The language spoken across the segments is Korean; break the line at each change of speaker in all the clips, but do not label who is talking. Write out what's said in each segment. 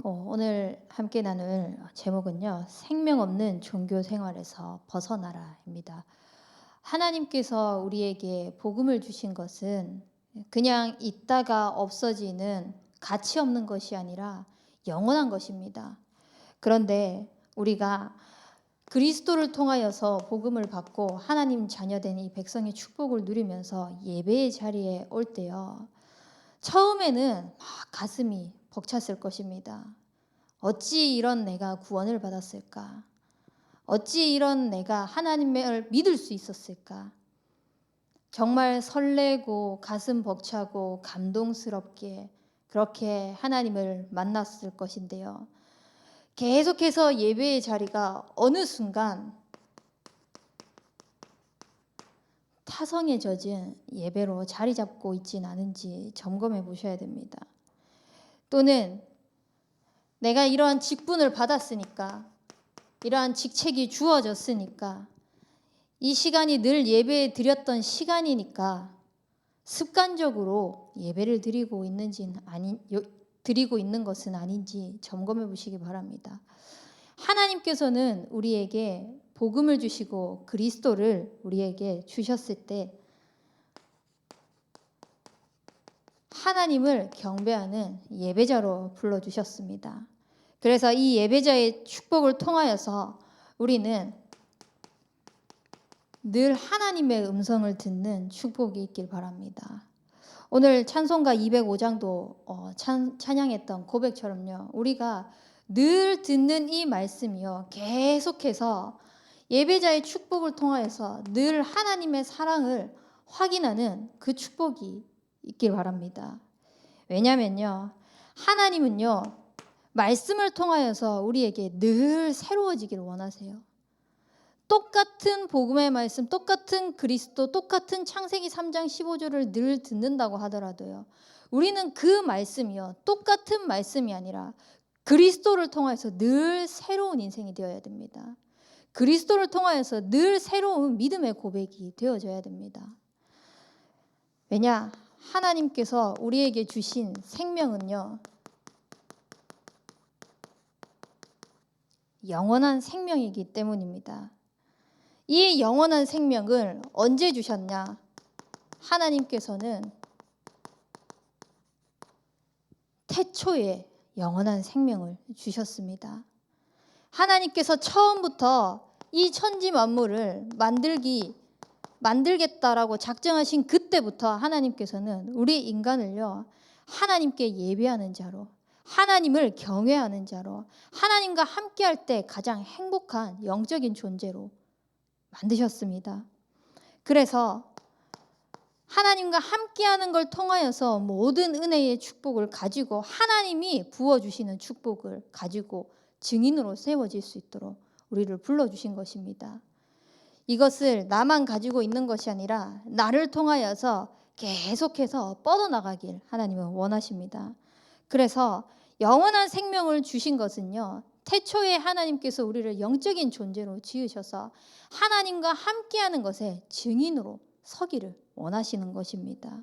오늘 함께 나눌 제목은요, 생명 없는 종교 생활에서 벗어나라입니다. 하나님께서 우리에게 복음을 주신 것은 그냥 있다가 없어지는 가치 없는 것이 아니라 영원한 것입니다. 그런데 우리가 그리스도를 통하여서 복음을 받고 하나님 자녀된 이 백성의 축복을 누리면서 예배의 자리에 올 때요, 처음에는 막 가슴이 벅찼을 것입니다. 어찌 이런 내가 구원을 받았을까? 어찌 이런 내가 하나님을 믿을 수 있었을까? 정말 설레고 가슴 벅차고 감동스럽게 그렇게 하나님을 만났을 것인데요. 계속해서 예배의 자리가 어느 순간 타성에 젖은 예배로 자리 잡고 있진 않은지 점검해 보셔야 됩니다. 또는 내가 이러한 직분을 받았으니까, 이러한 직책이 주어졌으니까, 이 시간이 늘 예배 드렸던 시간이니까 습관적으로 예배를 드리고 있는 것은 아닌지 점검해 보시기 바랍니다. 하나님께서는 우리에게 복음을 주시고 그리스도를 우리에게 주셨을 때 하나님을 경배하는 예배자로 불러주셨습니다. 그래서 이 예배자의 축복을 통하여서 우리는 늘 하나님의 음성을 듣는 축복이 있길 바랍니다. 오늘 찬송가 205장도 찬양했던 고백처럼요, 우리가 늘 듣는 이 말씀이요, 계속해서 예배자의 축복을 통하여서 늘 하나님의 사랑을 확인하는 그 축복이 있길 바랍니다. 왜냐면요, 하나님은요, 말씀을 통하여서 우리에게 늘 새로워지기를 원하세요. 똑같은 복음의 말씀, 똑같은 그리스도, 똑같은 창세기 3장 15절을 늘 듣는다고 하더라도요, 우리는 그 말씀이요, 똑같은 말씀이 아니라 그리스도를 통해서 늘 새로운 인생이 되어야 됩니다. 그리스도를 통하여서 늘 새로운 믿음의 고백이 되어져야 됩니다. 왜냐? 하나님께서 우리에게 주신 생명은요, 영원한 생명이기 때문입니다. 이 영원한 생명을 언제 주셨냐? 하나님께서는 태초에 영원한 생명을 주셨습니다. 하나님께서 처음부터 이 천지 만물을 만들겠다라고 작정하신 그때부터 하나님께서는 우리 인간을요, 하나님께 예배하는 자로, 하나님을 경외하는 자로, 하나님과 함께할 때 가장 행복한 영적인 존재로 만드셨습니다. 그래서 하나님과 함께하는 걸 통하여서 모든 은혜의 축복을 가지고, 하나님이 부어주시는 축복을 가지고 증인으로 세워질 수 있도록 우리를 불러주신 것입니다. 이것을 나만 가지고 있는 것이 아니라 나를 통하여서 계속해서 뻗어나가길 하나님은 원하십니다. 그래서 영원한 생명을 주신 것은요, 태초에 하나님께서 우리를 영적인 존재로 지으셔서 하나님과 함께하는 것에 증인으로 서기를 원하시는 것입니다.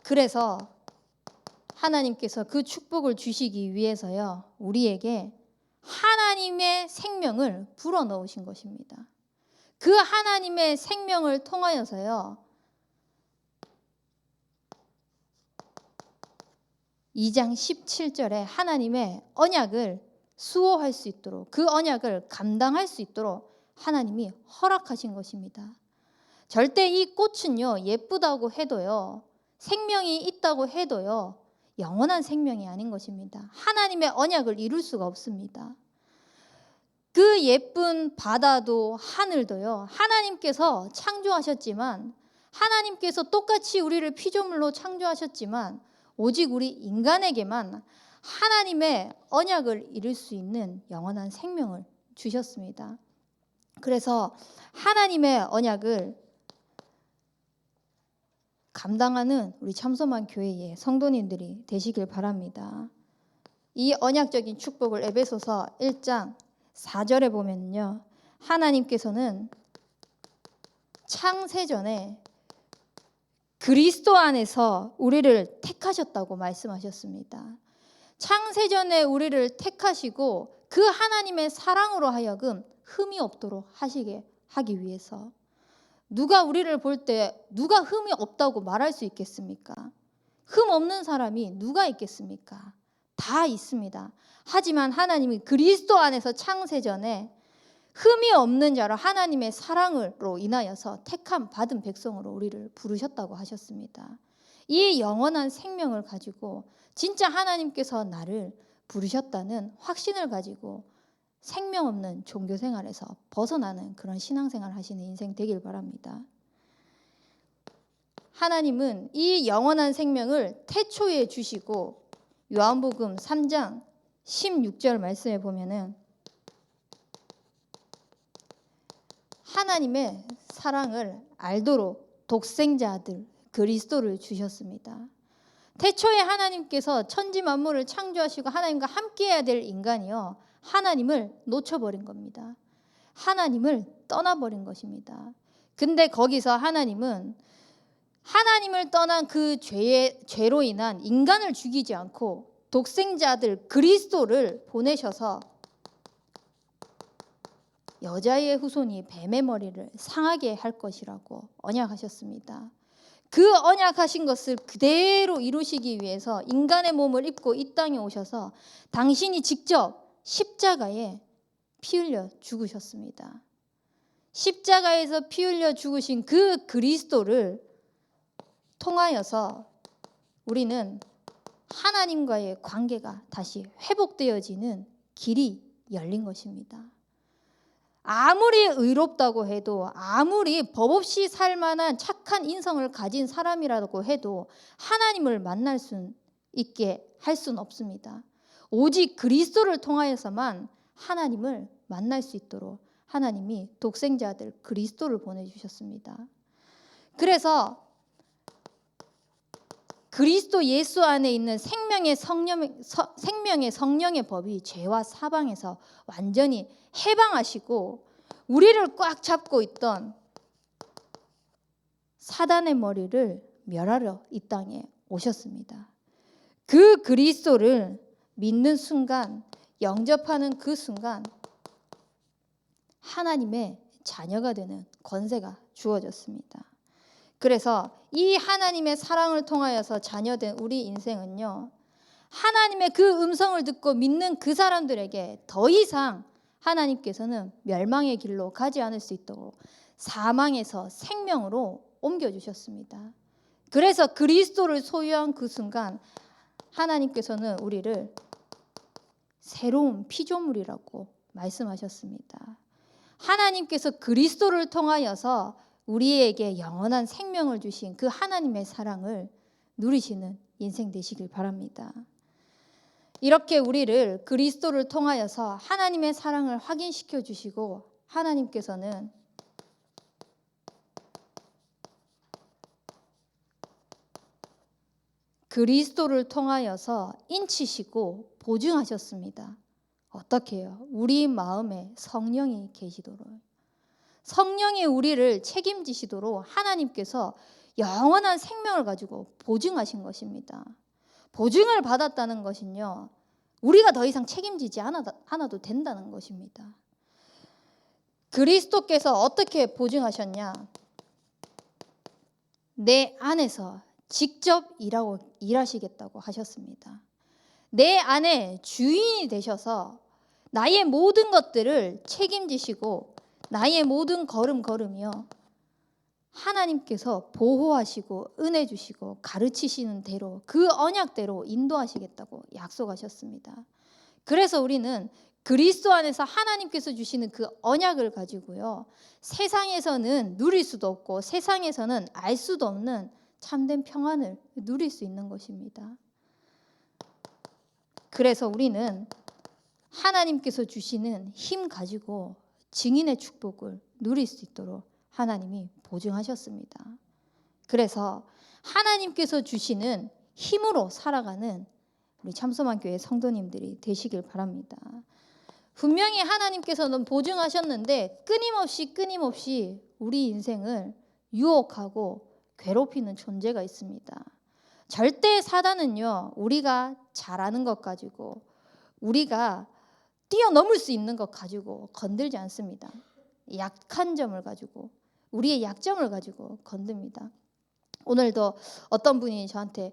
그래서 하나님께서 그 축복을 주시기 위해서요, 우리에게 하나님의 생명을 불어넣으신 것입니다. 그 하나님의 생명을 통하여서요, 2장 17절에 하나님의 언약을 수호할 수 있도록, 그 언약을 감당할 수 있도록 하나님이 허락하신 것입니다. 절대 이 꽃은요, 예쁘다고 해도요, 생명이 있다고 해도요, 영원한 생명이 아닌 것입니다. 하나님의 언약을 이룰 수가 없습니다. 그 예쁜 바다도 하늘도요, 하나님께서 창조하셨지만, 하나님께서 똑같이 우리를 피조물로 창조하셨지만 오직 우리 인간에게만 하나님의 언약을 이룰 수 있는 영원한 생명을 주셨습니다. 그래서 하나님의 언약을 감당하는 우리 참소만 교회의 성도님들이 되시길 바랍니다. 이 언약적인 축복을 에베소서 1장 4절에 보면요, 하나님께서는 창세전에 그리스도 안에서 우리를 택하셨다고 말씀하셨습니다. 창세전에 우리를 택하시고 그 하나님의 사랑으로 하여금 흠이 없도록 하기 위해서. 누가 우리를 볼 때 누가 흠이 없다고 말할 수 있겠습니까? 흠 없는 사람이 누가 있겠습니까? 다 있습니다. 하지만 하나님이 그리스도 안에서 창세전에 흠이 없는 자로 하나님의 사랑으로 인하여서 택함 받은 백성으로 우리를 부르셨다고 하셨습니다. 이 영원한 생명을 가지고 진짜 하나님께서 나를 부르셨다는 확신을 가지고 생명 없는 종교 생활에서 벗어나는 그런 신앙생활 하시는 인생 되길 바랍니다. 하나님은 이 영원한 생명을 태초에 주시고 요한복음 3장 16절 말씀에 보면은 하나님의 사랑을 알도록 독생자 아들 그리스도를 주셨습니다. 태초에 하나님께서 천지 만물을 창조하시고 하나님과 함께해야 될 인간이요, 하나님을 놓쳐버린 겁니다. 하나님을 떠나버린 것입니다. 근데 거기서 하나님은 하나님을 떠난 그 죄로 인한 인간을 죽이지 않고 독생자 아들 그리스도를 보내셔서 여자의 후손이 뱀의 머리를 상하게 할 것이라고 언약하셨습니다. 그 언약하신 것을 그대로 이루시기 위해서 인간의 몸을 입고 이 땅에 오셔서 당신이 직접 십자가에 피 흘려 죽으셨습니다. 십자가에서 피 흘려 죽으신 그 그리스도를 통하여서 우리는 하나님과의 관계가 다시 회복되어지는 길이 열린 것입니다. 아무리 의롭다고 해도, 아무리 법 없이 살 만한 착한 인성을 가진 사람이라고 해도 하나님을 만날 수 있게 할 수는 없습니다. 오직 그리스도를 통하여서만 하나님을 만날 수 있도록 하나님이 독생자 아들 그리스도를 보내주셨습니다. 그래서 그리스도 예수 안에 있는 생명의 성령의 법이 죄와 사방에서 완전히 해방하시고 우리를 꽉 잡고 있던 사단의 머리를 멸하러 이 땅에 오셨습니다. 그 그리스도를 믿는 순간, 영접하는 그 순간 하나님의 자녀가 되는 권세가 주어졌습니다. 그래서 이 하나님의 사랑을 통하여서 자녀된 우리 인생은요, 하나님의 그 음성을 듣고 믿는 그 사람들에게 더 이상 하나님께서는 멸망의 길로 가지 않을 수 있도록 사망에서 생명으로 옮겨주셨습니다. 그래서 그리스도를 소유한 그 순간 하나님께서는 우리를 새로운 피조물이라고 말씀하셨습니다. 하나님께서 그리스도를 통하여서 우리에게 영원한 생명을 주신 그 하나님의 사랑을 누리시는 인생 되시길 바랍니다. 이렇게 우리를 그리스도를 통하여서 하나님의 사랑을 확인시켜 주시고 하나님께서는 그리스도를 통하여서 인치시고 보증하셨습니다. 어떻게 해요? 우리 마음에 성령이 계시도록, 성령이 우리를 책임지시도록 하나님께서 영원한 생명을 가지고 보증하신 것입니다. 보증을 받았다는 것은요, 우리가 더 이상 책임지지 않아도 된다는 것입니다. 그리스도께서 어떻게 보증하셨냐? 내 안에서 직접 일하시겠다고 하셨습니다. 내 안에 주인이 되셔서 나의 모든 것들을 책임지시고 나의 모든 걸음걸음이요, 하나님께서 보호하시고 은혜 주시고 가르치시는 대로 그 언약대로 인도하시겠다고 약속하셨습니다. 그래서 우리는 그리스도 안에서 하나님께서 주시는 그 언약을 가지고요, 세상에서는 누릴 수도 없고 세상에서는 알 수도 없는 참된 평안을 누릴 수 있는 것입니다. 그래서 우리는 하나님께서 주시는 힘 가지고 증인의 축복을 누릴 수 있도록 하나님이 보증하셨습니다. 그래서 하나님께서 주시는 힘으로 살아가는 우리 참소만교회 성도님들이 되시길 바랍니다. 분명히 하나님께서는 보증하셨는데 끊임없이 우리 인생을 유혹하고 괴롭히는 존재가 있습니다. 절대 사단은요, 우리가 잘하는 것 가지고, 우리가 뛰어넘을 수 있는 것 가지고 건들지 않습니다. 약한 점을 가지고, 우리의 약점을 가지고 건듭니다. 오늘도 어떤 분이 저한테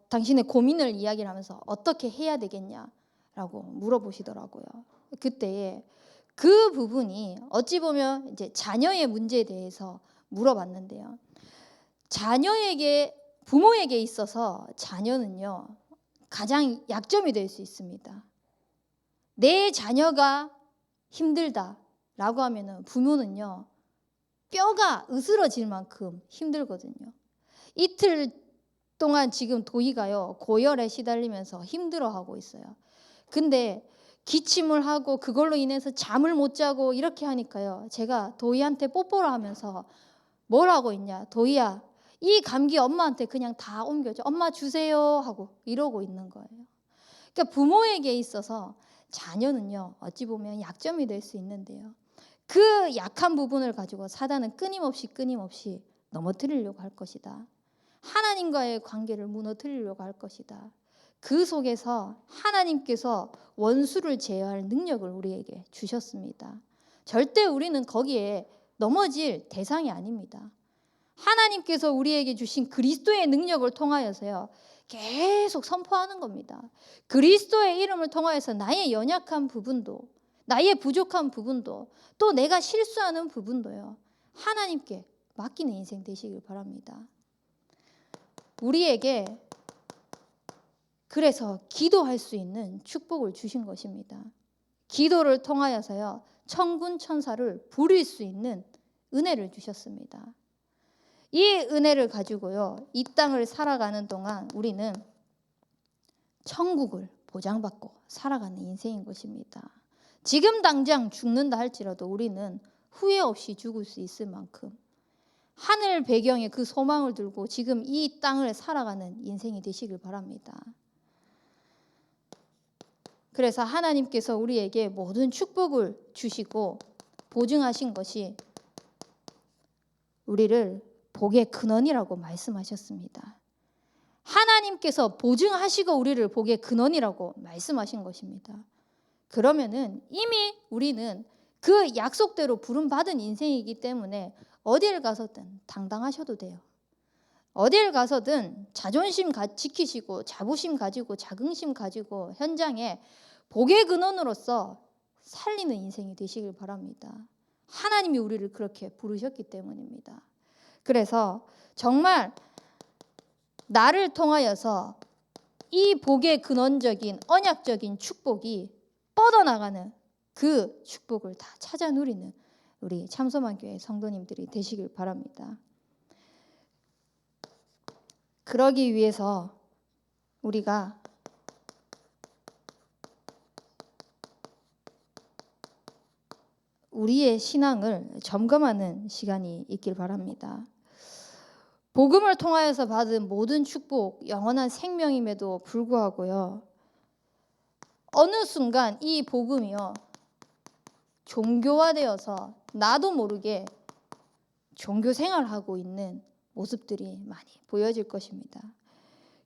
당신의 고민을 이야기를 하면서 어떻게 해야 되겠냐라고 물어보시더라고요. 그때에 그 부분이 어찌 보면 이제 자녀의 문제에 대해서 물어봤는데요. 부모에게 있어서 자녀는요, 가장 약점이 될 수 있습니다. 내 자녀가 힘들다라고 하면은 부모는요, 뼈가 으스러질 만큼 힘들거든요. 이틀 동안 지금 도희가요, 고열에 시달리면서 힘들어하고 있어요. 근데 기침을 하고 그걸로 인해서 잠을 못 자고 이렇게 하니까요, 제가 도희한테 뽀뽀를 하면서 뭐라고 있냐, 도희야, 이 감기 엄마한테 그냥 다 옮겨줘, 엄마 주세요 하고 이러고 있는 거예요. 그러니까 부모에게 있어서 자녀는요, 어찌 보면 약점이 될 수 있는데요, 그 약한 부분을 가지고 사단은 끊임없이 넘어뜨리려고 할 것이다. 하나님과의 관계를 무너뜨리려고 할 것이다. 그 속에서 하나님께서 원수를 제어할 능력을 우리에게 주셨습니다. 절대 우리는 거기에 넘어질 대상이 아닙니다. 하나님께서 우리에게 주신 그리스도의 능력을 통하여서요, 계속 선포하는 겁니다. 그리스도의 이름을 통하여서 나의 연약한 부분도, 나의 부족한 부분도, 또 내가 실수하는 부분도요, 하나님께 맡기는 인생 되시길 바랍니다. 우리에게 그래서 기도할 수 있는 축복을 주신 것입니다. 기도를 통하여서요, 천군 천사를 부릴 수 있는 은혜를 주셨습니다. 이 은혜를 가지고요, 이 땅을 살아가는 동안 우리는 천국을 보장받고 살아가는 인생인 것입니다. 지금 당장 죽는다 할지라도 우리는 후회 없이 죽을 수 있을 만큼 하늘 배경에 그 소망을 들고 지금 이 땅을 살아가는 인생이 되시길 바랍니다. 그래서 하나님께서 우리에게 모든 축복을 주시고 보증하신 것이 우리를 복의 근원이라고 말씀하셨습니다. 하나님께서 보증하시고 우리를 복의 근원이라고 말씀하신 것입니다. 그러면은 이미 우리는 그 약속대로 부름받은 인생이기 때문에 어딜 가서든 당당하셔도 돼요. 어딜 가서든 자존심 지키시고 자부심 가지고 자긍심 가지고 현장에 복의 근원으로서 살리는 인생이 되시길 바랍니다. 하나님이 우리를 그렇게 부르셨기 때문입니다. 그래서 정말 나를 통하여서 이 복의 근원적인 언약적인 축복이 뻗어나가는 그 축복을 다 찾아 누리는 우리 참소만교회 성도님들이 되시길 바랍니다. 그러기 위해서 우리가 우리의 신앙을 점검하는 시간이 있길 바랍니다. 복음을 통하여서 받은 모든 축복, 영원한 생명임에도 불구하고요, 어느 순간 이 복음이요, 종교화되어서 나도 모르게 종교 생활하고 있는 모습들이 많이 보여질 것입니다.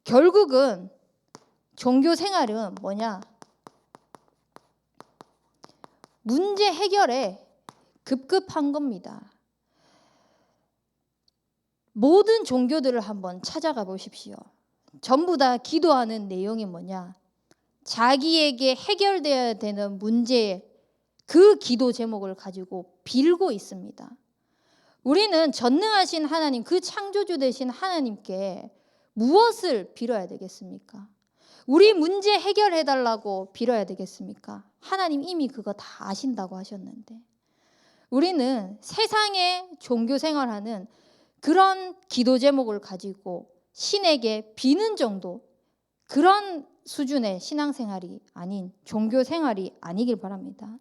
결국은 종교 생활은 뭐냐? 문제 해결에 급급한 겁니다. 모든 종교들을 한번 찾아가 보십시오. 전부 다 기도하는 내용이 뭐냐? 자기에게 해결되어야 되는 문제의 그 기도 제목을 가지고 빌고 있습니다. 우리는 전능하신 하나님, 그 창조주 되신 하나님께 무엇을 빌어야 되겠습니까? 우리 문제 해결해달라고 빌어야 되겠습니까? 하나님 이미 그거 다 아신다고 하셨는데, 우리는 세상의 종교 생활하는 그런 기도 제목을 가지고 신에게 비는 정도, 그런 수준의 신앙생활이 아닌, 종교 생활이 아니길 바랍니다.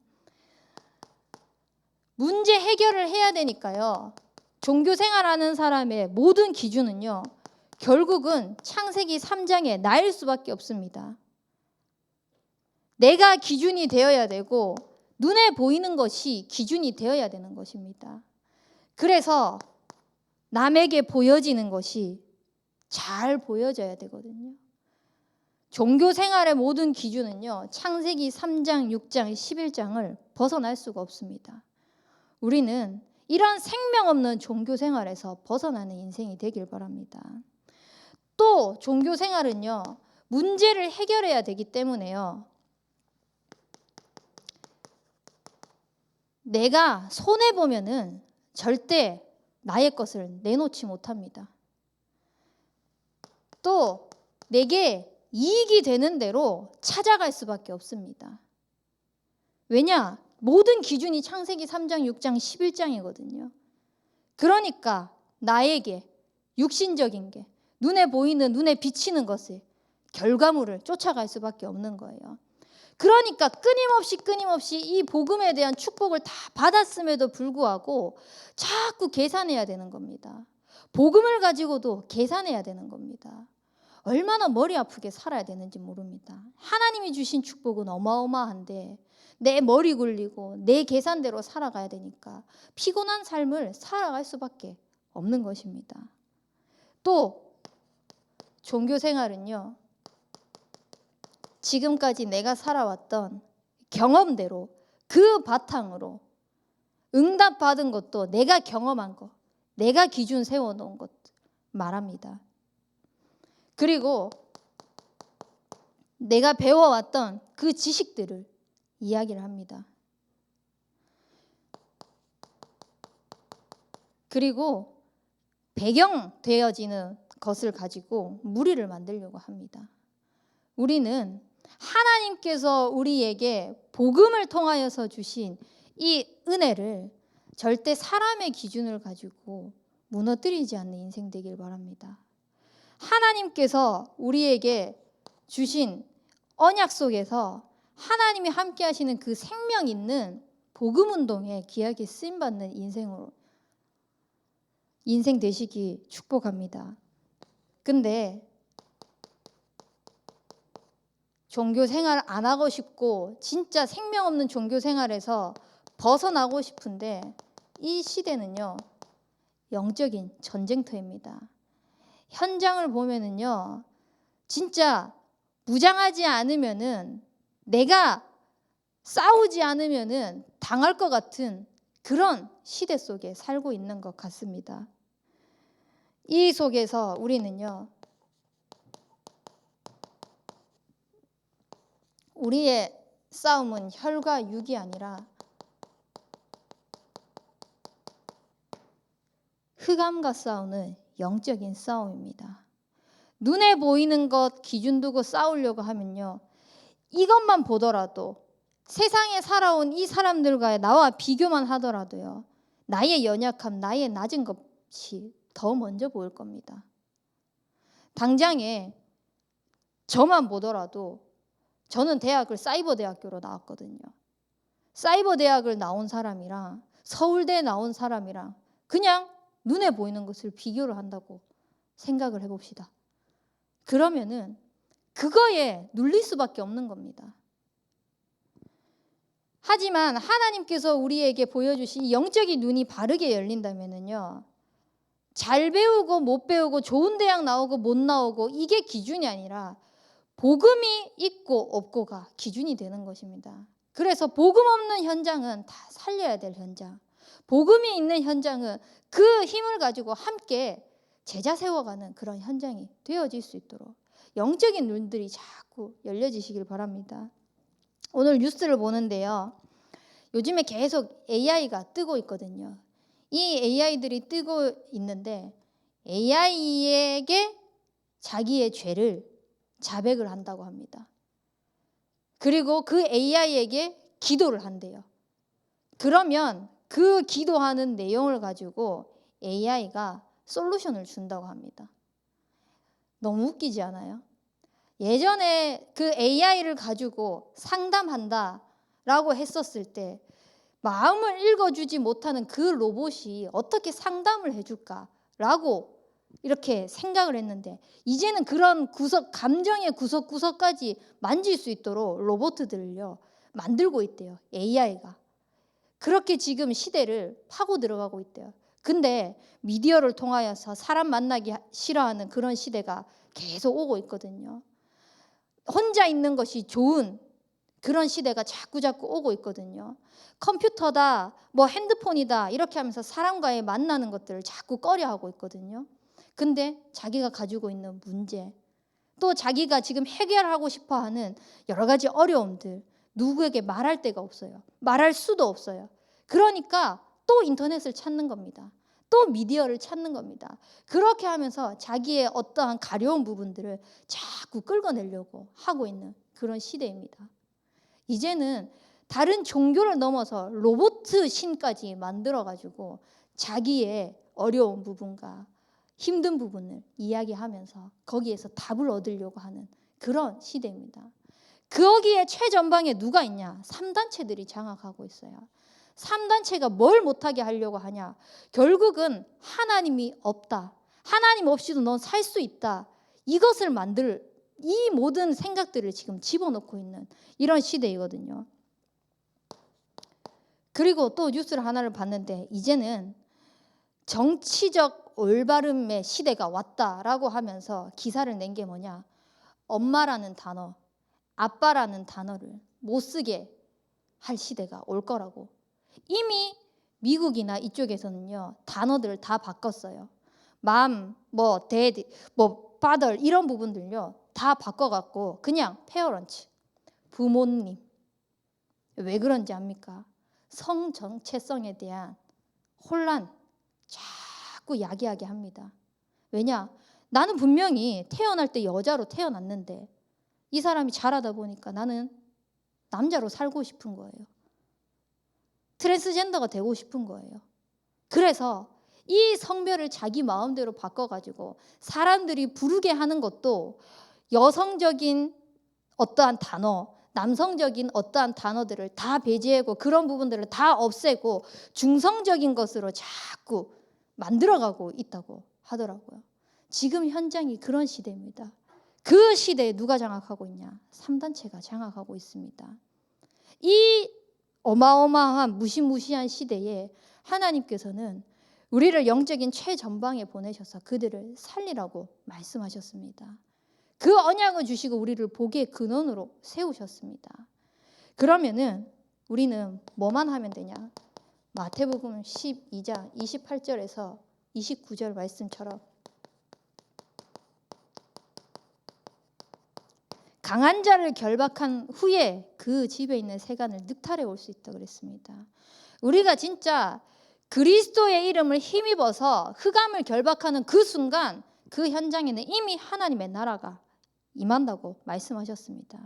문제 해결을 해야 되니까요, 종교 생활하는 사람의 모든 기준은요, 결국은 창세기 3장의 나일 수밖에 없습니다. 내가 기준이 되어야 되고 눈에 보이는 것이 기준이 되어야 되는 것입니다. 그래서 남에게 보여지는 것이 잘 보여져야 되거든요. 종교 생활의 모든 기준은요, 창세기 3장, 6장, 11장을 벗어날 수가 없습니다. 우리는 이런 생명 없는 종교 생활에서 벗어나는 인생이 되길 바랍니다. 또 종교 생활은요, 문제를 해결해야 되기 때문에요, 내가 손해보면은 절대 나의 것을 내놓지 못합니다. 또 내게 이익이 되는 대로 찾아갈 수밖에 없습니다. 왜냐? 모든 기준이 창세기 3장, 6장, 11장이거든요. 그러니까 나에게 육신적인 게, 눈에 보이는, 눈에 비치는 것을, 결과물을 쫓아갈 수밖에 없는 거예요. 그러니까 끊임없이 이 복음에 대한 축복을 다 받았음에도 불구하고 자꾸 계산해야 되는 겁니다. 복음을 가지고도 계산해야 되는 겁니다. 얼마나 머리 아프게 살아야 되는지 모릅니다. 하나님이 주신 축복은 어마어마한데 내 머리 굴리고 내 계산대로 살아가야 되니까 피곤한 삶을 살아갈 수밖에 없는 것입니다. 또 종교 생활은요, 지금까지 내가 살아왔던 경험대로, 그 바탕으로 응답받은 것도 내가 경험한 것, 내가 기준 세워놓은 것 말합니다. 그리고 내가 배워왔던 그 지식들을 이야기를 합니다. 그리고 배경되어지는 것을 가지고 무리를 만들려고 합니다. 우리는 하나님께서 우리에게 복음을 통하여서 주신 이 은혜를 절대 사람의 기준을 가지고 무너뜨리지 않는 인생 되길 바랍니다. 하나님께서 우리에게 주신 언약 속에서 하나님이 함께 하시는 그 생명 있는 복음 운동에 귀하게 쓰임받는 인생 되시기 축복합니다. 근데 종교 생활 안 하고 싶고 진짜 생명 없는 종교 생활에서 벗어나고 싶은데 이 시대는요, 영적인 전쟁터입니다. 현장을 보면은요, 진짜 무장하지 않으면은, 내가 싸우지 않으면은 당할 것 같은 그런 시대 속에 살고 있는 것 같습니다. 이 속에서 우리는요, 우리의 싸움은 혈과 육이 아니라 흑암과 싸우는 영적인 싸움입니다. 눈에 보이는 것 기준 두고 싸우려고 하면요, 이것만 보더라도, 세상에 살아온 이 사람들과 나와 비교만 하더라도요, 나의 연약함, 나의 낮은 것이 더 먼저 보일 겁니다. 당장에 저만 보더라도, 저는 대학을 사이버대학교로 나왔거든요. 사이버대학을 나온 사람이랑 서울대 나온 사람이랑 그냥 눈에 보이는 것을 비교를 한다고 생각을 해봅시다. 그러면은 그거에 눌릴 수밖에 없는 겁니다. 하지만 하나님께서 우리에게 보여주신 영적인 눈이 바르게 열린다면은요, 잘 배우고 못 배우고 좋은 대학 나오고 못 나오고 이게 기준이 아니라 복음이 있고 없고가 기준이 되는 것입니다. 그래서 복음 없는 현장은 다 살려야 될 현장, 복음이 있는 현장은 그 힘을 가지고 함께 제자 세워가는 그런 현장이 되어질 수 있도록 영적인 눈들이 자꾸 열려지시길 바랍니다. 오늘 뉴스를 보는데요, 요즘에 계속 AI가 뜨고 있거든요. 이 AI들이 뜨고 있는데 AI에게 자기의 죄를 자백을 한다고 합니다. 그리고 그 AI에게 기도를 한대요. 그러면 그 기도하는 내용을 가지고 AI가 솔루션을 준다고 합니다. 너무 웃기지 않아요? 예전에 그 AI를 가지고 상담한다라고 했었을 때 마음을 읽어주지 못하는 그 로봇이 어떻게 상담을 해줄까라고 이렇게 생각을 했는데, 이제는 그런 감정의 구석구석까지 만질 수 있도록 로봇들을요 만들고 있대요, AI가. 그렇게 지금 시대를 파고 들어가고 있대요. 근데 미디어를 통하여서 사람 만나기 싫어하는 그런 시대가 계속 오고 있거든요. 혼자 있는 것이 좋은 그런 시대가 자꾸 오고 있거든요. 컴퓨터다, 뭐 핸드폰이다 이렇게 하면서 사람과의 만나는 것들을 자꾸 꺼려하고 있거든요. 근데 자기가 가지고 있는 문제, 또 자기가 지금 해결하고 싶어하는 여러 가지 어려움들, 누구에게 말할 데가 없어요. 말할 수도 없어요. 그러니까 또 인터넷을 찾는 겁니다. 또 미디어를 찾는 겁니다. 그렇게 하면서 자기의 어떠한 가려운 부분들을 자꾸 끌어내려고 하고 있는 그런 시대입니다. 이제는 다른 종교를 넘어서 로봇 신까지 만들어가지고 자기의 어려운 부분과 힘든 부분을 이야기하면서 거기에서 답을 얻으려고 하는 그런 시대입니다. 거기에 최전방에 누가 있냐? 3단체들이 장악하고 있어요. 3단체가 뭘 못하게 하려고 하냐? 결국은 하나님이 없다. 하나님 없이도 넌 살 수 있다. 이것을 만들 이 모든 생각들을 지금 집어넣고 있는 이런 시대이거든요. 그리고 또 뉴스를 하나를 봤는데 이제는 정치적 올바름의 시대가 왔다라고 하면서 기사를 낸 게 뭐냐? 엄마라는 단어, 아빠라는 단어를 못 쓰게 할 시대가 올 거라고. 이미 미국이나 이쪽에서는요 단어들을 다 바꿨어요. 맘, 뭐 데드, 뭐 father 이런 부분들요 다 바꿔갖고 그냥 페어런츠, 부모님. 왜 그런지 압니까? 성 정체성에 대한 혼란 자꾸 야기하게 합니다. 왜냐? 나는 분명히 태어날 때 여자로 태어났는데 이 사람이 자라다 보니까 나는 남자로 살고 싶은 거예요. 트랜스젠더가 되고 싶은 거예요. 그래서 이 성별을 자기 마음대로 바꿔가지고 사람들이 부르게 하는 것도 여성적인 어떠한 단어, 남성적인 어떠한 단어들을 다 배제하고 그런 부분들을 다 없애고 중성적인 것으로 자꾸 만들어가고 있다고 하더라고요. 지금 현장이 그런 시대입니다. 그 시대에 누가 장악하고 있냐? 3단체가 장악하고 있습니다. 이 어마어마한 무시무시한 시대에 하나님께서는 우리를 영적인 최전방에 보내셔서 그들을 살리라고 말씀하셨습니다. 그 언약을 주시고 우리를 복의 근원으로 세우셨습니다. 그러면은 우리는 뭐만 하면 되냐? 마태복음 12장 28절에서 29절 말씀처럼 강한 자를 결박한 후에 그 집에 있는 세간을 늑탈해 올 수 있다 그랬습니다. 우리가 진짜 그리스도의 이름을 힘입어서 흑암을 결박하는 그 순간 그 현장에는 이미 하나님의 나라가 임한다고 말씀하셨습니다.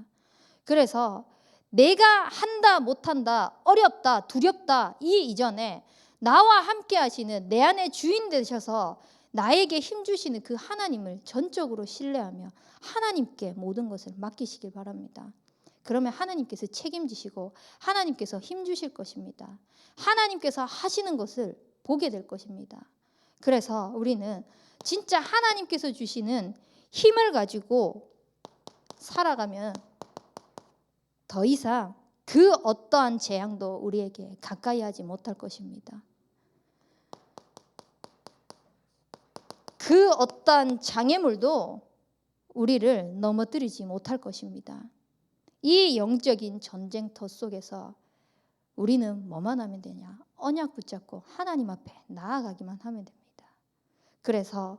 그래서 내가 한다 못한다 어렵다 두렵다 이 이전에 나와 함께 하시는 내 안에 주인 되셔서 나에게 힘주시는 그 하나님을 전적으로 신뢰하며 하나님께 모든 것을 맡기시길 바랍니다. 그러면 하나님께서 책임지시고 하나님께서 힘주실 것입니다. 하나님께서 하시는 것을 보게 될 것입니다. 그래서 우리는 진짜 하나님께서 주시는 힘을 가지고 살아가면 더 이상 그 어떠한 재앙도 우리에게 가까이 하지 못할 것입니다. 그 어떠한 장애물도 우리를 넘어뜨리지 못할 것입니다. 이 영적인 전쟁터 속에서 우리는 뭐만 하면 되냐? 언약 붙잡고 하나님 앞에 나아가기만 하면 됩니다. 그래서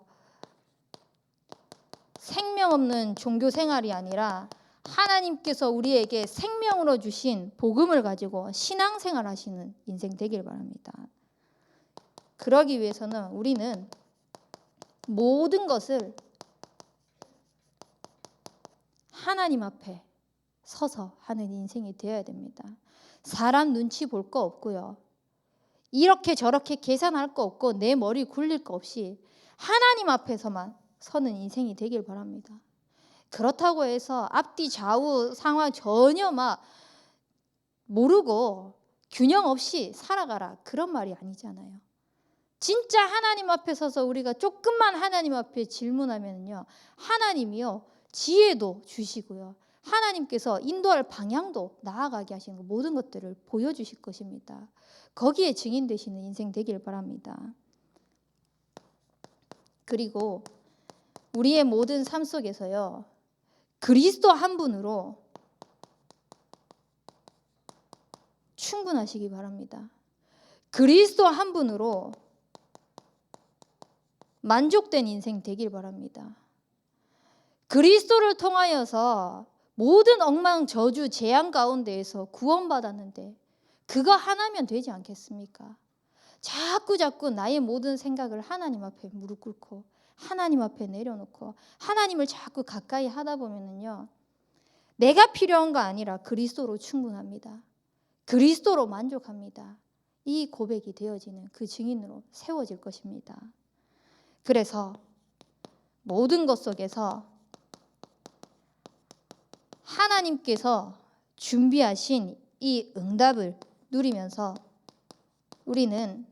생명 없는 종교 생활이 아니라 하나님께서 우리에게 생명으로 주신 복음을 가지고 신앙생활 하시는 인생 되길 바랍니다. 그러기 위해서는 우리는 모든 것을 하나님 앞에 서서 하는 인생이 되어야 됩니다. 사람 눈치 볼 거 없고요. 이렇게 저렇게 계산할 거 없고 내 머리 굴릴 거 없이 하나님 앞에서만 서는 인생이 되길 바랍니다. 그렇다고 해서 앞뒤 좌우 상황 전혀 막 모르고 균형 없이 살아가라 그런 말이 아니잖아요. 진짜 하나님 앞에 서서 우리가 조금만 하나님 앞에 질문하면요, 하나님이요 지혜도 주시고요, 하나님께서 인도할 방향도 나아가게 하시는 거, 모든 것들을 보여주실 것입니다. 거기에 증인 되시는 인생 되길 바랍니다. 그리고 우리의 모든 삶 속에서요, 그리스도 한 분으로 충분하시기 바랍니다. 그리스도 한 분으로 만족된 인생 되길 바랍니다. 그리스도를 통하여서 모든 엉망, 저주, 재앙 가운데에서 구원받았는데 그거 하나면 되지 않겠습니까? 자꾸 나의 모든 생각을 하나님 앞에 무릎 꿇고 하나님 앞에 내려놓고 하나님을 자꾸 가까이 하다 보면은요, 내가 필요한 거 아니라 그리스도로 충분합니다. 그리스도로 만족합니다. 이 고백이 되어지는 그 증인으로 세워질 것입니다. 그래서 모든 것 속에서 하나님께서 준비하신 이 응답을 누리면서 우리는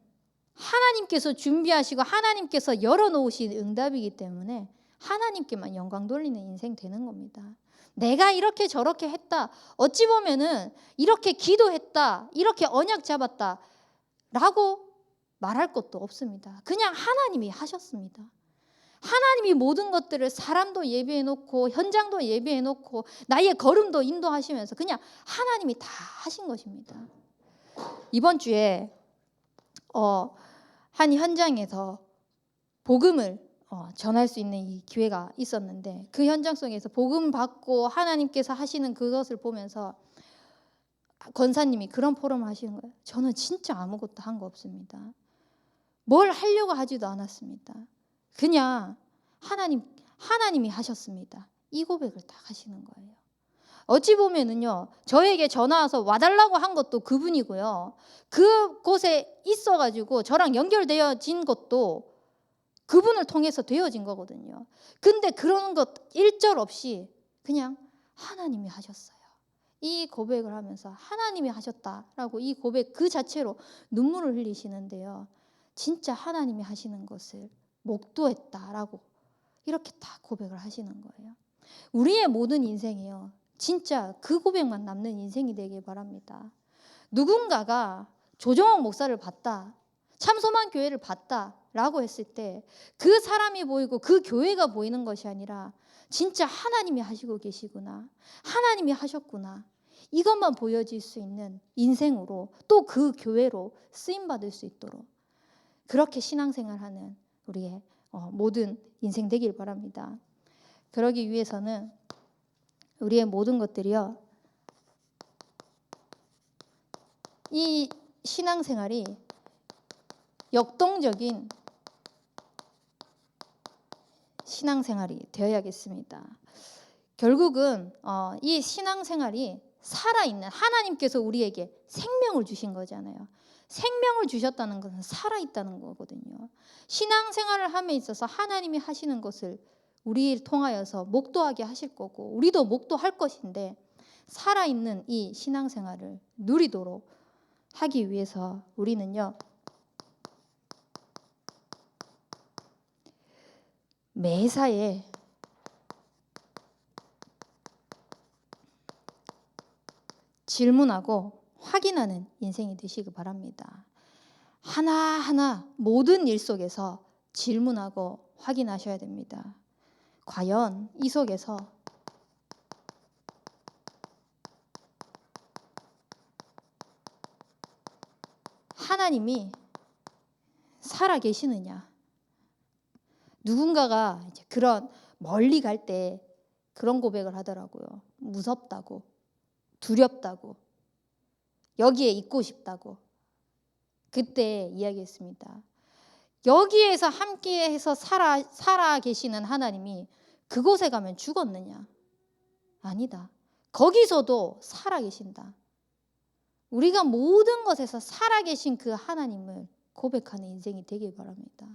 하나님께서 준비하시고 하나님께서 열어놓으신 응답이기 때문에 하나님께만 영광 돌리는 인생 되는 겁니다. 내가 이렇게 저렇게 했다, 어찌 보면은 이렇게 기도했다, 이렇게 언약 잡았다 라고 말할 것도 없습니다. 그냥 하나님이 하셨습니다. 하나님이 모든 것들을 사람도 예비해 놓고 현장도 예비해 놓고 나의 걸음도 인도하시면서 그냥 하나님이 다 하신 것입니다. 이번 주에 한 현장에서 복음을 전할 수 있는 이 기회가 있었는데 그 현장 속에서 복음 받고 하나님께서 하시는 그것을 보면서 권사님이 그런 포럼을 하시는 거예요. 저는 진짜 아무것도 한 거 없습니다. 뭘 하려고 하지도 않았습니다. 그냥 하나님이 하셨습니다. 이 고백을 다 하시는 거예요. 어찌 보면은요, 저에게 전화 와서 와달라고 한 것도 그분이고요, 그곳에 있어가지고 저랑 연결되어진 것도 그분을 통해서 되어진 거거든요. 근데 그런 것 일절 없이 그냥 하나님이 하셨어요. 이 고백을 하면서 하나님이 하셨다라고 이 고백 그 자체로 눈물을 흘리시는데요, 진짜 하나님이 하시는 것을 목도했다라고 이렇게 다 고백을 하시는 거예요. 우리의 모든 인생이요, 진짜 그 고백만 남는 인생이 되길 바랍니다. 누군가가 조정옥 목사를 봤다, 참소만 교회를 봤다 라고 했을 때 그 사람이 보이고 그 교회가 보이는 것이 아니라 진짜 하나님이 하시고 계시구나, 하나님이 하셨구나, 이것만 보여질 수 있는 인생으로 또 그 교회로 쓰임받을 수 있도록 그렇게 신앙생활하는 우리의 모든 인생 되길 바랍니다. 그러기 위해서는 우리의 모든 것들이요, 이 신앙생활이 역동적인 신앙생활이 되어야겠습니다. 결국은 이 신앙생활이 살아있는, 하나님께서 우리에게 생명을 주신 거잖아요. 생명을 주셨다는 것은 살아있다는 거거든요. 신앙생활을 함에 있어서 하나님이 하시는 것을 우리를 통하여서 목도하게 하실 거고 우리도 목도할 것인데, 살아있는 이 신앙생활을 누리도록 하기 위해서 우리는요, 매사에 질문하고 확인하는 인생이 되시기 바랍니다. 하나하나 모든 일 속에서 질문하고 확인하셔야 됩니다. 과연 이 속에서 하나님이 살아 계시느냐? 누군가가 이제 그런 멀리 갈 때 그런 고백을 하더라고요. 무섭다고, 두렵다고, 여기에 있고 싶다고. 그때 이야기했습니다. 여기에서 함께해서 살아 계시는 하나님이 그곳에 가면 죽었느냐? 아니다. 거기서도 살아 계신다. 우리가 모든 것에서 살아 계신 그 하나님을 고백하는 인생이 되길 바랍니다.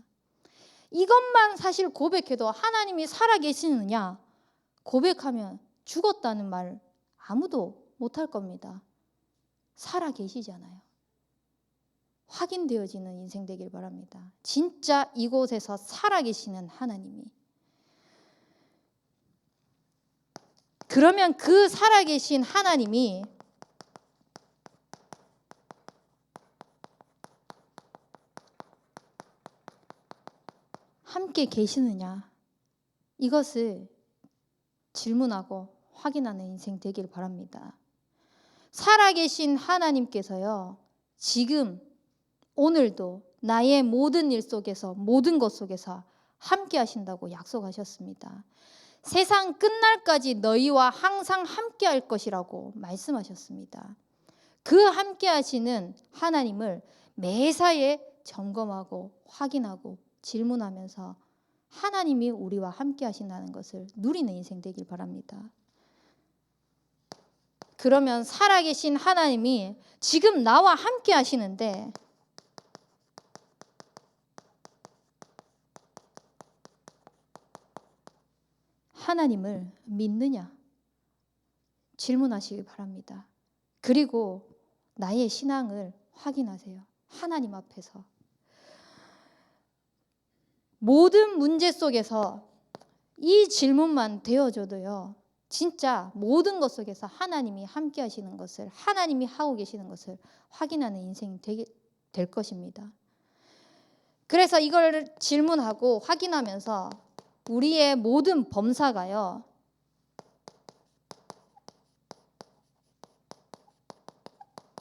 이것만 사실 고백해도 하나님이 살아 계시느냐 고백하면 죽었다는 말 아무도 못할 겁니다. 살아 계시잖아요. 확인되어지는 인생 되길 바랍니다. 진짜 이곳에서 살아계시는 하나님이. 그러면 그 살아계신 하나님이 함께 계시느냐, 이것을 질문하고 확인하는 인생 되길 바랍니다. 살아계신 하나님께서요, 지금 오늘도 나의 모든 일 속에서, 모든 것 속에서 함께 하신다고 약속하셨습니다. 세상 끝날까지 너희와 항상 함께 할 것이라고 말씀하셨습니다. 그 함께 하시는 하나님을 매사에 점검하고 확인하고 질문하면서 하나님이 우리와 함께 하신다는 것을 누리는 인생 되길 바랍니다. 그러면 살아계신 하나님이 지금 나와 함께 하시는데 하나님을 믿느냐? 질문하시기 바랍니다. 그리고 나의 신앙을 확인하세요. 하나님 앞에서. 모든 문제 속에서 이 질문만 되어줘도요, 진짜 모든 것 속에서 하나님이 함께 하시는 것을, 하나님이 하고 계시는 것을 확인하는 인생이 될 것입니다. 그래서 이걸 질문하고 확인하면서 우리의 모든 범사가요,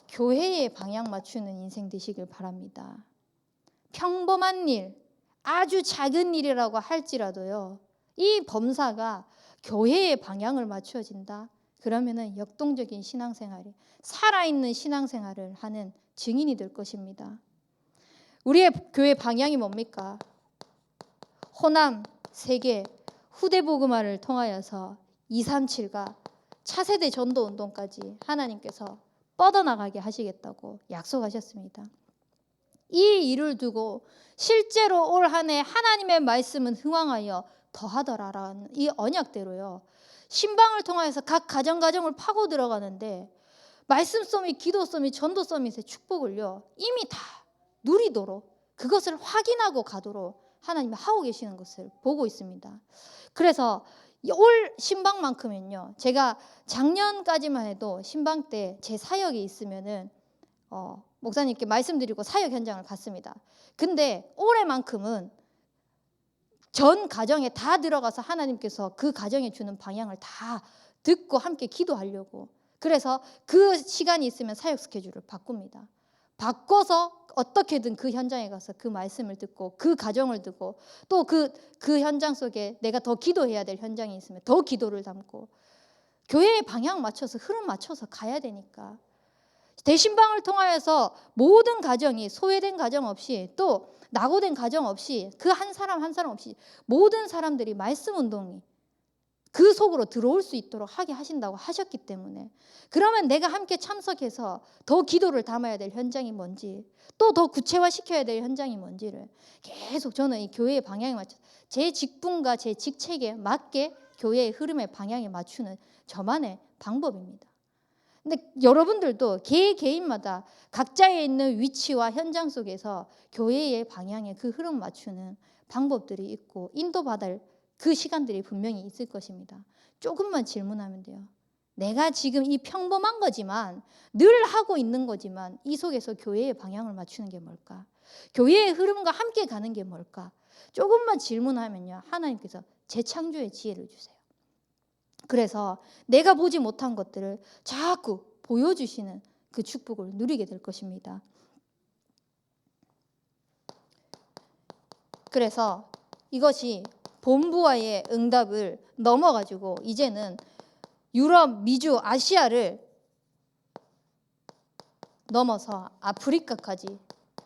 교회에 방향 맞추는 인생 되시길 바랍니다. 평범한 일, 아주 작은 일이라고 할지라도요, 이 범사가 교회에 방향을 맞춰진다. 그러면은 역동적인 신앙생활이, 살아있는 신앙생활을 하는 증인이 될 것입니다. 우리의 교회 방향이 뭡니까? 호남, 세계, 후대복음화를 통하여서 237과 차세대 전도운동까지 하나님께서 뻗어나가게 하시겠다고 약속하셨습니다. 이 일을 두고 실제로 올 한 해 하나님의 말씀은 흥왕하여 더하더라라는 이 언약대로요, 신방을 통하여서 각 가정을 파고 들어가는데 말씀 서밋, 기도 서밋, 전도 서밋의 축복을요 이미 다 누리도록, 그것을 확인하고 가도록 하나님이 하고 계시는 것을 보고 있습니다. 그래서 올 신방만큼은요, 제가 작년까지만 해도 신방 때 제 사역이 있으면은 목사님께 말씀드리고 사역 현장을 갔습니다. 근데 올해만큼은 전 가정에 다 들어가서 하나님께서 그 가정에 주는 방향을 다 듣고 함께 기도하려고, 그래서 그 시간이 있으면 사역 스케줄을 바꿉니다. 바꿔서 어떻게든 그 현장에 가서 그 말씀을 듣고 그 가정을 듣고 또 그 현장 속에 내가 더 기도해야 될 현장이 있으면 더 기도를 담고 교회의 방향 맞춰서 흐름 맞춰서 가야 되니까, 대신방을 통하여서 모든 가정이 소외된 가정 없이 또 낙오된 가정 없이 그 한 사람 한 사람 없이 모든 사람들이 말씀 운동이 그 속으로 들어올 수 있도록 하게 하신다고 하셨기 때문에, 그러면 내가 함께 참석해서 더 기도를 담아야 될 현장이 뭔지, 또 더 구체화시켜야 될 현장이 뭔지를 계속 저는 이 교회의 방향에 맞춰 제 직분과 제 직책에 맞게 교회의 흐름의 방향에 맞추는 저만의 방법입니다. 근데 여러분들도 개인마다 각자의 있는 위치와 현장 속에서 교회의 방향에 그 흐름 맞추는 방법들이 있고 인도받을 그 시간들이 분명히 있을 것입니다. 조금만 질문하면 돼요. 내가 지금 이 평범한 거지만, 늘 하고 있는 거지만 이 속에서 교회의 방향을 맞추는 게 뭘까? 교회의 흐름과 함께 가는 게 뭘까? 조금만 질문하면요, 하나님께서 재창조의 지혜를 주세요. 그래서 내가 보지 못한 것들을 자꾸 보여주시는 그 축복을 누리게 될 것입니다. 그래서 이것이 본부와의 응답을 넘어가지고 이제는 유럽, 미주, 아시아를 넘어서 아프리카까지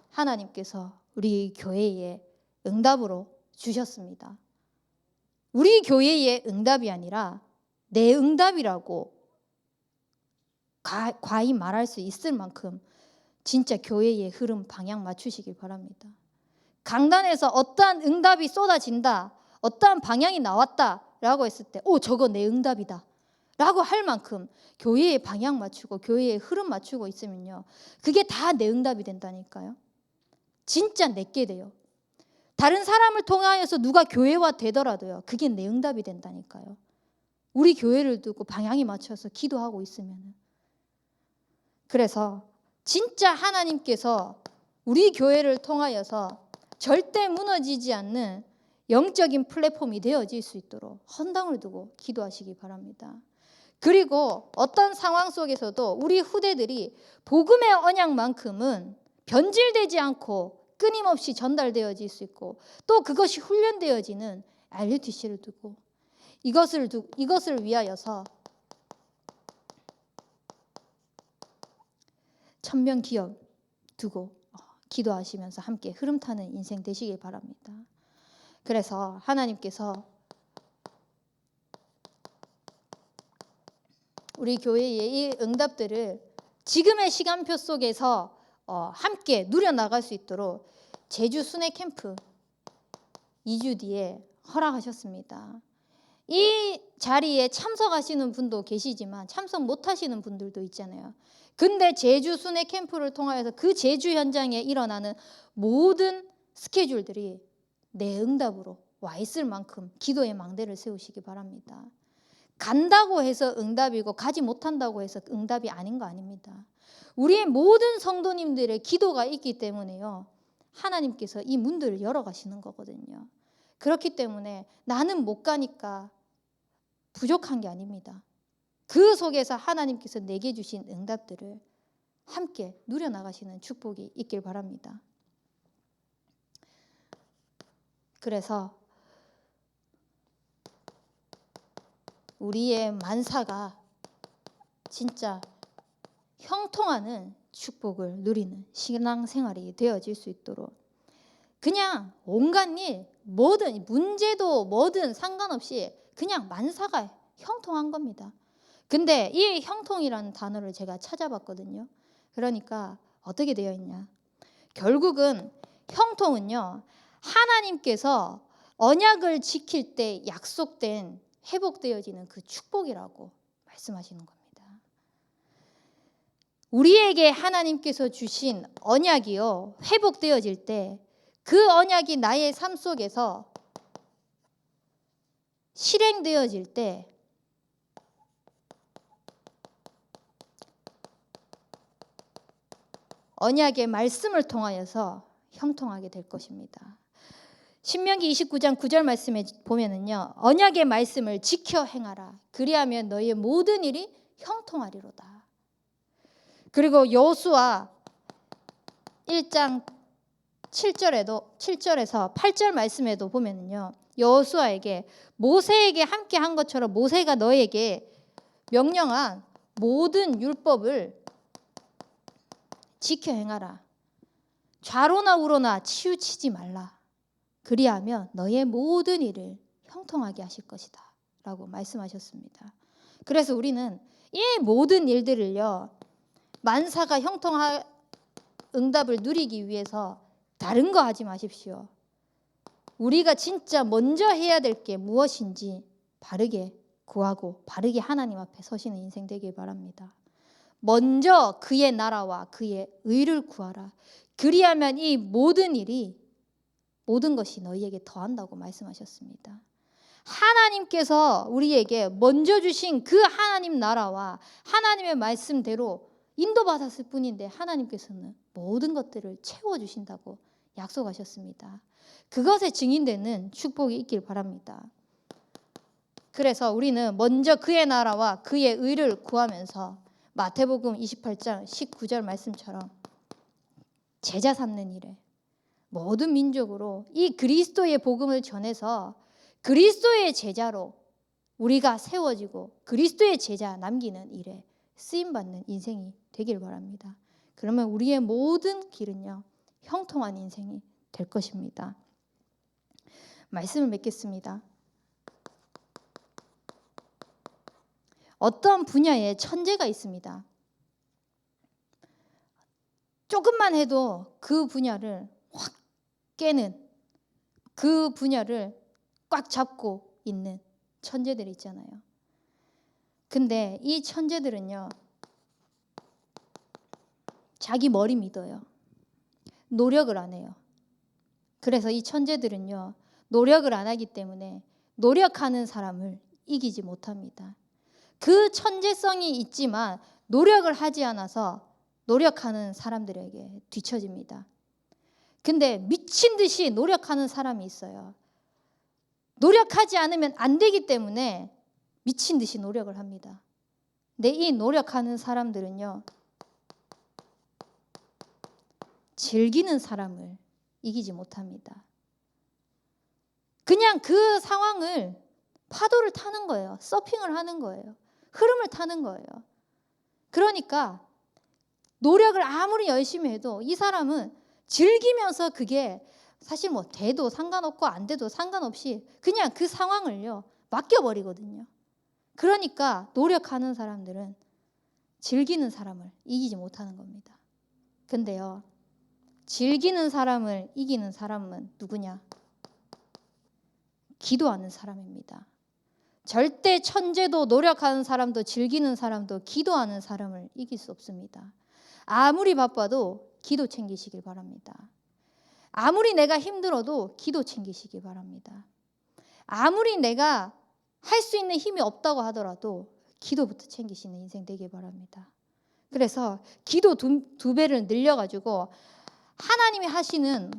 하나님께서 우리 교회에 응답으로 주셨습니다. 우리 교회의 응답이 아니라 내 응답이라고 과히 말할 수 있을 만큼 진짜 교회의 흐름 방향 맞추시길 바랍니다. 강단에서 어떠한 응답이 쏟아진다, 어떠한 방향이 나왔다라고 했을 때 저거 내 응답이다 라고 할 만큼 교회의 방향 맞추고 교회의 흐름 맞추고 있으면요, 그게 다 내 응답이 된다니까요. 진짜 내게 돼요. 다른 사람을 통하여서 누가 교회화 되더라도요, 그게 내 응답이 된다니까요. 우리 교회를 두고 방향이 맞춰서 기도하고 있으면. 그래서 진짜 하나님께서 우리 교회를 통하여서 절대 무너지지 않는 영적인 플랫폼이 되어질 수 있도록 헌당을 두고 기도하시기 바랍니다. 그리고 어떤 상황 속에서도 우리 후대들이 복음의 언약만큼은 변질되지 않고 끊임없이 전달되어질 수 있고 또 그것이 훈련되어지는 RUTC를 두고 이것을 위하여서 천명 기업 두고 기도하시면서 함께 흐름 타는 인생 되시길 바랍니다. 그래서 하나님께서 우리 교회의 이 응답들을 지금의 시간표 속에서 함께 누려나갈 수 있도록 제주 순회 캠프 2주 뒤에 허락하셨습니다. 이 자리에 참석하시는 분도 계시지만 참석 못하시는 분들도 있잖아요. 근데 제주 순회 캠프를 통하여서 그 제주 현장에 일어나는 모든 스케줄들이 내 응답으로 와 있을 만큼 기도의 망대를 세우시기 바랍니다. 간다고 해서 응답이고 가지 못한다고 해서 응답이 아닌 거 아닙니다. 우리의 모든 성도님들의 기도가 있기 때문에요. 하나님께서 이 문들을 열어가시는 거거든요. 그렇기 때문에 나는 못 가니까 부족한 게 아닙니다. 그 속에서 하나님께서 내게 주신 응답들을 함께 누려나가시는 축복이 있길 바랍니다. 그래서 우리의 만사가 진짜 형통하는 축복을 누리는 신앙생활이 되어질 수 있도록 그냥 온갖 일, 뭐든 문제도 뭐든 상관없이 그냥 만사가 형통한 겁니다. 근데 이 형통이라는 단어를 제가 찾아봤거든요. 그러니까 어떻게 되어 있냐. 결국은 형통은요. 하나님께서 언약을 지킬 때 약속된 회복되어지는 그 축복이라고 말씀하시는 겁니다. 우리에게 하나님께서 주신 언약이요. 회복되어질 때 그 언약이 나의 삶 속에서 실행되어질 때 언약의 말씀을 통하여서 형통하게 될 것입니다. 신명기 29장 9절 말씀에 보면은요. 언약의 말씀을 지켜 행하라. 그리하면 너희의 모든 일이 형통하리로다. 그리고 여호수아 1장 7절에서 8절 말씀에도 보면은요. 여호수아에게 모세에게 함께 한 것처럼 모세가 너에게 명령한 모든 율법을 지켜 행하라. 좌로나 우로나 치우치지 말라. 그리하면 너의 모든 일을 형통하게 하실 것이다 라고 말씀하셨습니다. 그래서 우리는 이 모든 일들을요. 만사가 형통한 응답을 누리기 위해서 다른 거 하지 마십시오. 우리가 진짜 먼저 해야 될 게 무엇인지 바르게 구하고 바르게 하나님 앞에 서시는 인생 되길 바랍니다. 먼저 그의 나라와 그의 의를 구하라. 그리하면 이 모든 일이 모든 것이 너희에게 더한다고 말씀하셨습니다. 하나님께서 우리에게 먼저 주신 그 하나님 나라와 하나님의 말씀대로 인도받았을 뿐인데 하나님께서는 모든 것들을 채워주신다고 약속하셨습니다. 그것에 증인되는 축복이 있길 바랍니다. 그래서 우리는 먼저 그의 나라와 그의 의를 구하면서 마태복음 28장 19절 말씀처럼 제자 삼는 일에 모든 민족으로 이 그리스도의 복음을 전해서 그리스도의 제자로 우리가 세워지고 그리스도의 제자 남기는 일에 쓰임받는 인생이 되길 바랍니다. 그러면 우리의 모든 길은요 형통한 인생이 될 것입니다. 말씀을 맺겠습니다. 어떤 분야에 천재가 있습니다. 조금만 해도 그 분야를 확 깨는 그 분야를 꽉 잡고 있는 천재들 있잖아요. 근데 이 천재들은요 자기 머리 믿어요. 노력을 안 해요. 그래서 이 천재들은요 노력을 안 하기 때문에 노력하는 사람을 이기지 못합니다. 그 천재성이 있지만 노력을 하지 않아서 노력하는 사람들에게 뒤처집니다. 근데 미친 듯이 노력하는 사람이 있어요. 노력하지 않으면 안 되기 때문에 미친 듯이 노력을 합니다. 근데 이 노력하는 사람들은요, 즐기는 사람을 이기지 못합니다. 그냥 그 상황을 파도를 타는 거예요. 서핑을 하는 거예요. 흐름을 타는 거예요. 그러니까 노력을 아무리 열심히 해도 이 사람은 즐기면서 그게 사실 뭐 돼도 상관없고 안 돼도 상관없이 그냥 그 상황을요 맡겨버리거든요. 그러니까 노력하는 사람들은 즐기는 사람을 이기지 못하는 겁니다. 근데요, 즐기는 사람을 이기는 사람은 누구냐? 기도하는 사람입니다. 절대 천재도 노력하는 사람도 즐기는 사람도 기도하는 사람을 이길 수 없습니다. 아무리 바빠도 기도 챙기시길 바랍니다. 아무리 내가 힘들어도 기도 챙기시기 바랍니다. 아무리 내가 할 수 있는 힘이 없다고 하더라도 기도부터 챙기시는 인생 되길 바랍니다. 그래서 기도 두 배를 늘려가지고 하나님이 하시는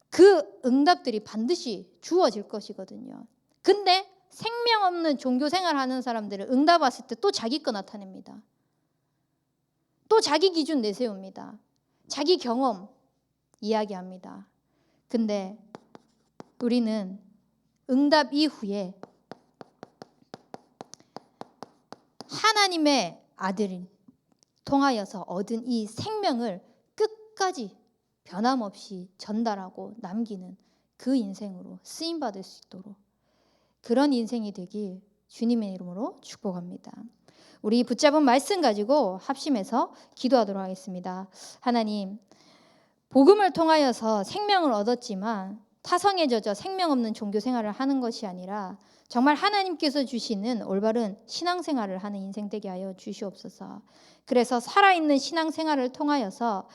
그 응답들이 반드시 주어질 것이거든요. 근데 생명 없는 종교 생활하는 사람들은 응답 왔을 때 또 자기 거 나타냅니다. 또 자기 기준 내세웁니다. 자기 경험 이야기합니다. 근데 우리는 응답 이후에 하나님의 아들을 통하여서 얻은 이 생명을 끝까지 변함없이 전달하고 남기는 그 인생으로 쓰임받을 수 있도록 그런 인생이 되길 주님의 이름으로 축복합니다. 우리 붙잡은 말씀 가지고 합심해서 기도하도록 하겠습니다. 하나님, 복음을 통하여서 생명을 얻었지만 타성에 젖어 생명 없는 종교 생활을 하는 것이 아니라 정말 하나님께서 주시는 올바른 신앙생활을 하는 인생 되게 하여 주시옵소서. 그래서 살아있는 신앙생활을 통하여서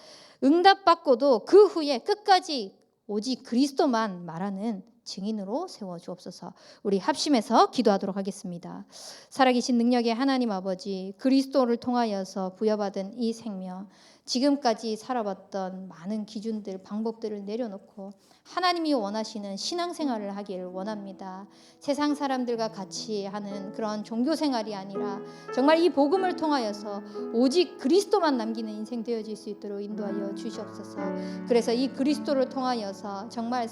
응답받고도 그 후에 끝까지 오직 그리스도만 말하는 증인으로 세워주옵소서. 우리 합심해서 기도하도록 하겠습니다. 살아계신 능력의 하나님 아버지, 그리스도를 통하여서 부여받은 이 생명, 지금까지 살아봤던 많은 기준들, 방법들을 내려놓고 하나님이 원하시는 신앙생활을 하기를 원합니다. 세상 사람들과 같이 하는 그런 종교생활이 아니라 정말 이 복음을 통하여서 오직 그리스도만 남기는 인생 되어질 수 있도록 인도하여 주시옵소서. 그래서 이 그리스도를 통하여서 정말